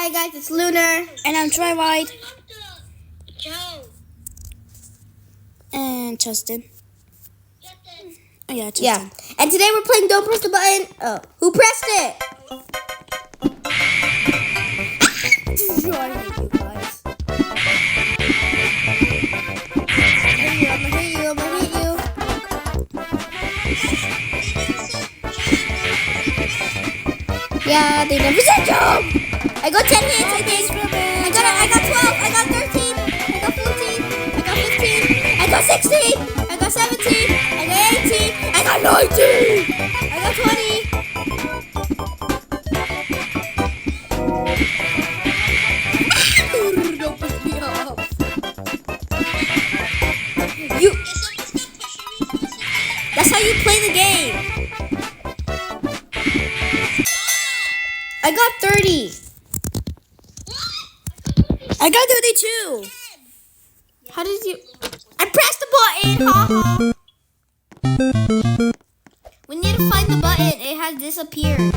Hi guys, it's Lunar. And I'm Troy White. Joe. And Justin. Oh yeah, Justin. Yeah. And today we're playing Don't Press the Button. Oh, who pressed it? I hate you guys. I'm gonna hit you. Yeah, they never said jump. I got 10 hits, I think. I got 12, I got 13, I got 14, I got 15, I got 16, I got 17, I got 18, I got 19, I got 20. Don't piss me off. You. That's how you play the game. I got 30. I got 32. How did you? I pressed the button. Haha. We need to find the button. It has disappeared.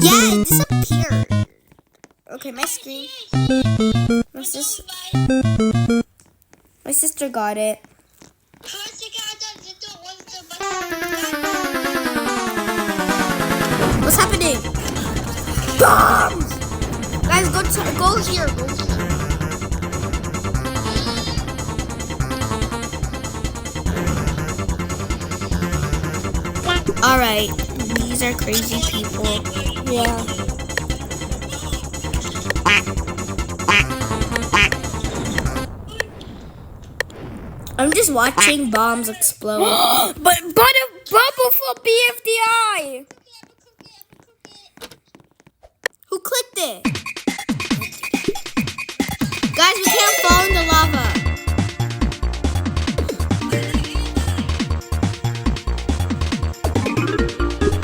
Yeah, it disappeared. Okay, my screen. My sister got it. What's happening? Bombs! Guys, go here. Go here. All right, these are crazy people. Yeah. I'm just watching bombs explode. but a bubble for BFDI. Who clicked it? Guys, we can't fall in the lava.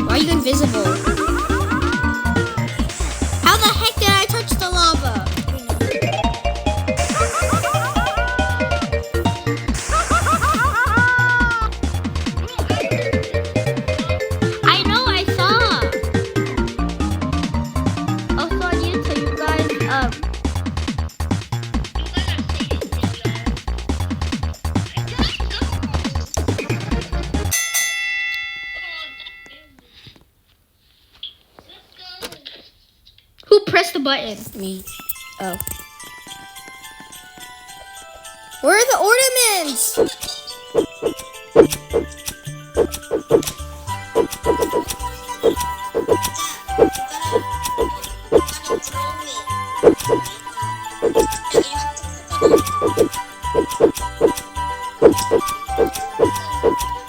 Why are you invisible? How the heck did I touch the lava? I know, I saw. Also on YouTube, you guys, who pressed the button? Me. Oh. Where are the ornaments?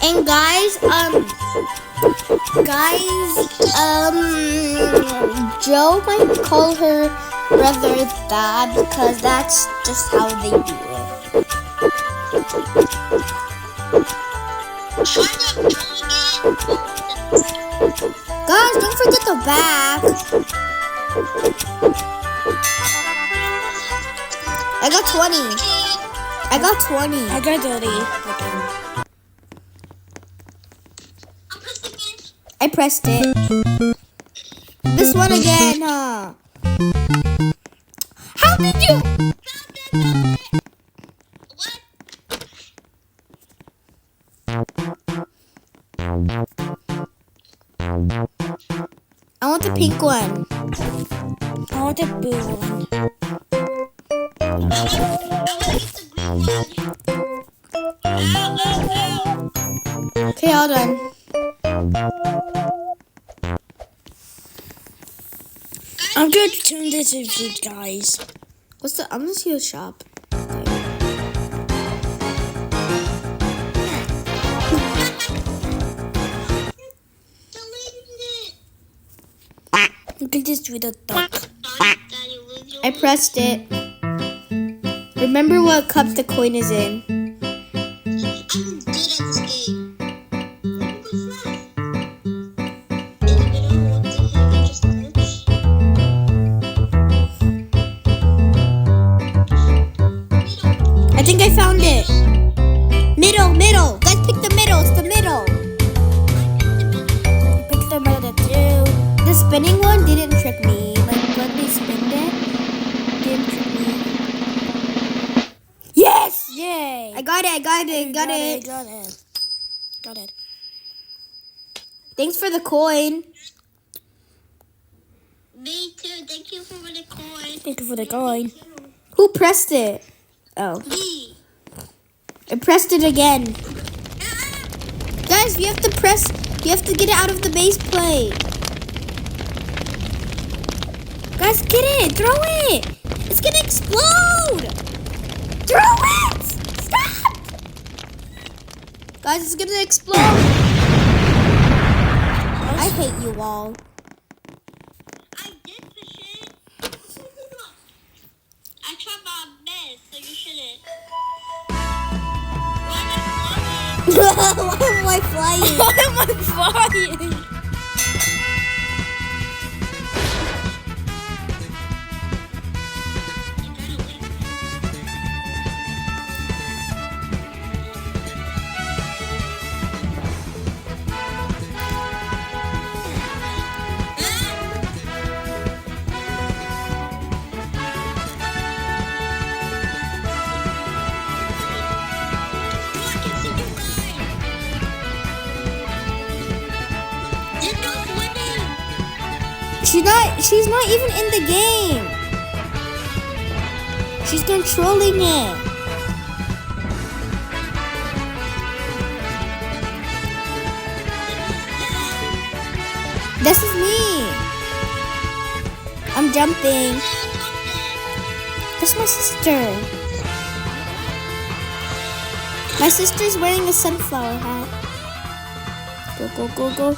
And guys, Joe might call her brother dad because that's just how they do it. Guys, don't forget the back. I got 20. I got 20. I got 30. I pressed it. This one again, huh? How did you? I want the pink one. I want the blue one. Okay, all done. I'm going to turn this into guys. What's the? I'm gonna see a shop. Look at this with a duck. I pressed it. Remember what cup the coin is in. I think I found it. Middle. Guys, pick the middle. It's the middle. Pick the middle too. This spinning one didn't trick me. Like when they spinned it, didn't trick me. Yes! Yay! I got it. Got it. Thanks for the coin. Me too. Thank you for the coin. Thank you for the coin. Who pressed it? Oh, Me. I pressed it again. Guys, you have to get it out of the base plate. Guys, get it. Throw it. It's gonna explode. Throw it. Stop. Guys, it's gonna explode. I hate you all. I did push it. I tried my best, so you shouldn't. Why am Why am I flying? Why am I flying? She's not even in the game. She's controlling it. This is me. I'm jumping. That's my sister. My sister's wearing a sunflower hat. Go, go, go, go.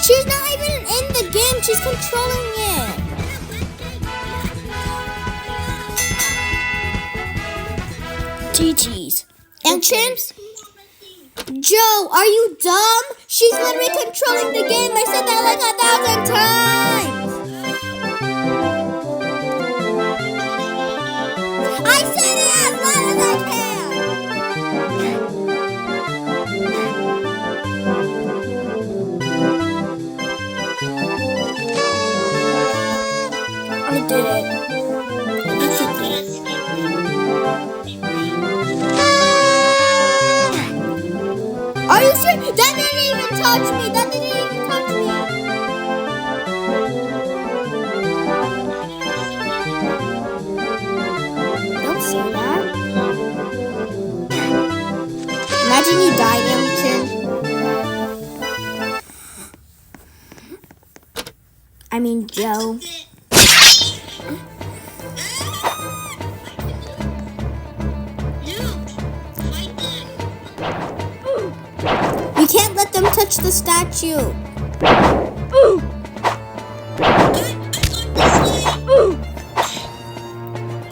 She's not even in the game. She's controlling it. GG's. And Chimps? Joe, are you dumb? She's literally controlling the game. I said that like 1,000 times. I said it as loud as I can. I did it. Are you sure? That didn't even touch me. Don't say that. Imagine you died, Imogen. I mean, Joe. We can't let them touch the statue.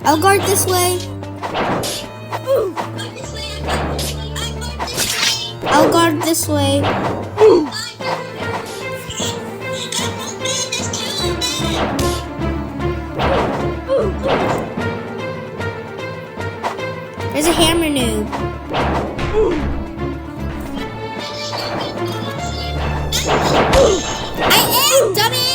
I'll guard this way. I'll guard this way. There's a hammer noob. I am, dummy!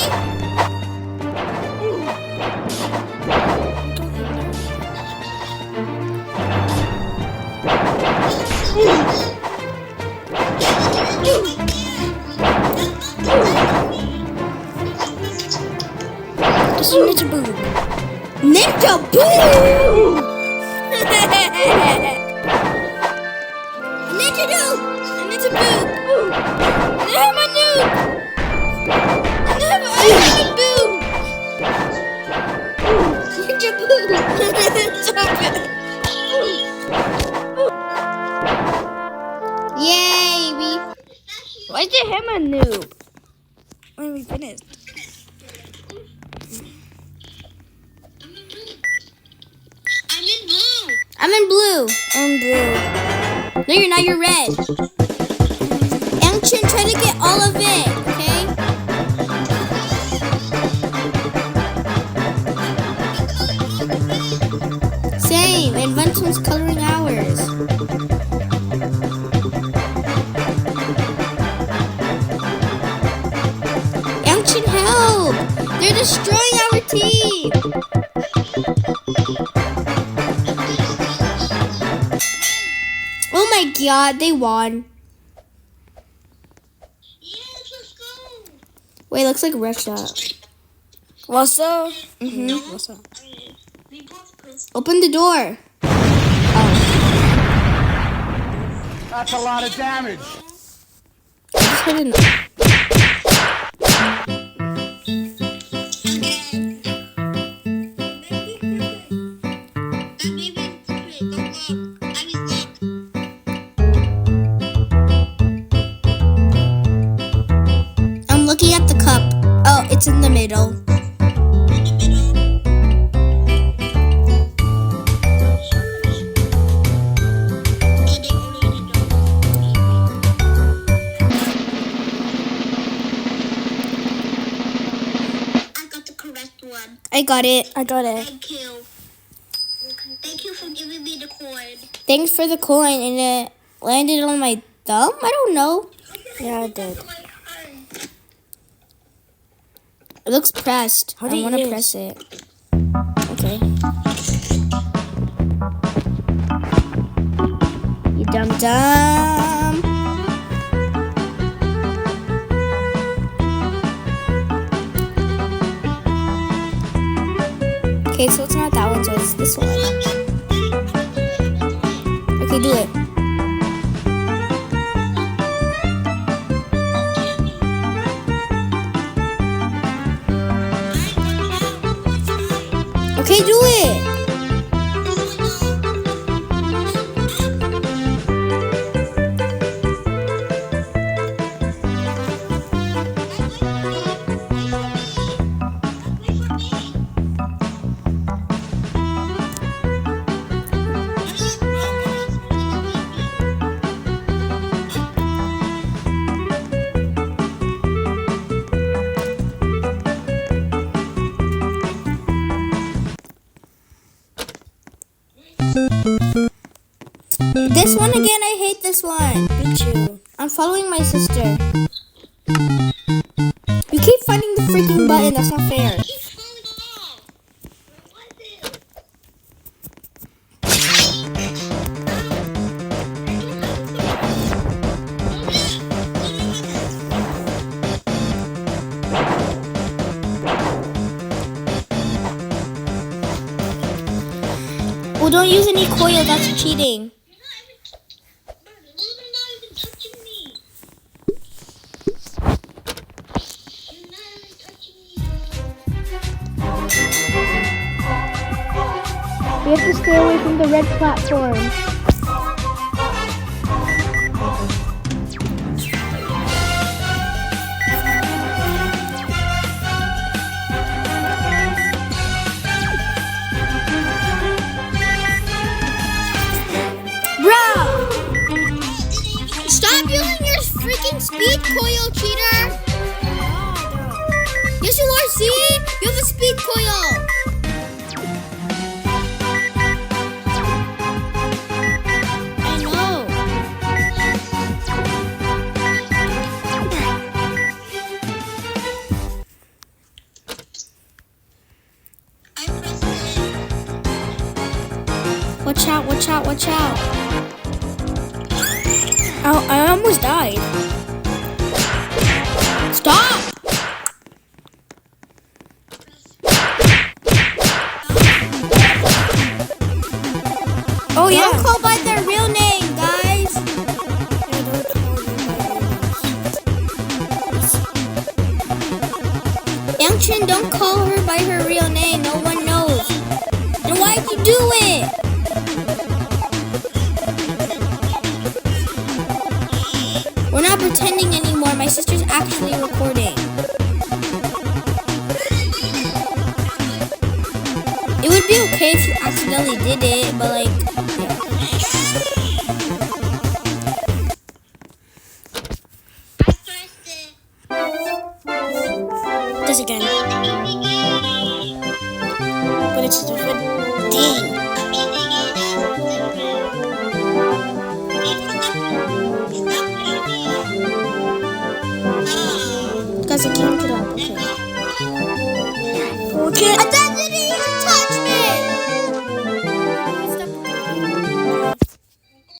Just a ninja boob. Ninja boo! Ninja noob! Ninja boo! I'm a noob! I'm a boo! Ninja boo! Stop it! Yay, we... Why is him a noob? When we finished. I'm in blue. No, you're not. You're red. Anchin, try to get all of it, okay? Same. And Benson's coloring ours. Action, help! They're destroying our team! Oh my god, they won. Yes, let's go. Wait, looks like Russia. What's up? What's up? We both pressed. Open the door. That's a lot of damage. I just heard an... I'm looking at the cup. Oh, it's in the middle. I got it. I got it. Thank you. Thank you for giving me the coin. Thanks for the coin, and it landed on my thumb? I don't know. Yeah, I did. It looks pressed. How do I you want to use? press it. Okay. You dum-dum. Okay, so it's not that one, so it's this one. Okay, do it. Okay, do it. This one again, I hate this one. Me too. I'm following my sister. You keep finding the freaking button, that's not fair. Keep falling off. What was it? Well, don't use any coil, that's cheating. You're not even touching me. You're not even touching me. We have to stay away from the red platform. Stop using your freaking speed coil, cheater! Yes, you are, see? You have a speed coil! I know. I pressed it. Watch out, watch out, watch out. Oh, I almost died. Stop! Oh yeah. Don't call by their real name, guys. Yangchin, don't call her by her real name. No one knows. Then why'd you do it? We're not pretending anymore. My sister's actually recording. It would be okay if you accidentally did it, but like, yeah. I pressed it. This again. But it's a different D. guys, I can't get up. Okay. Okay. Identity!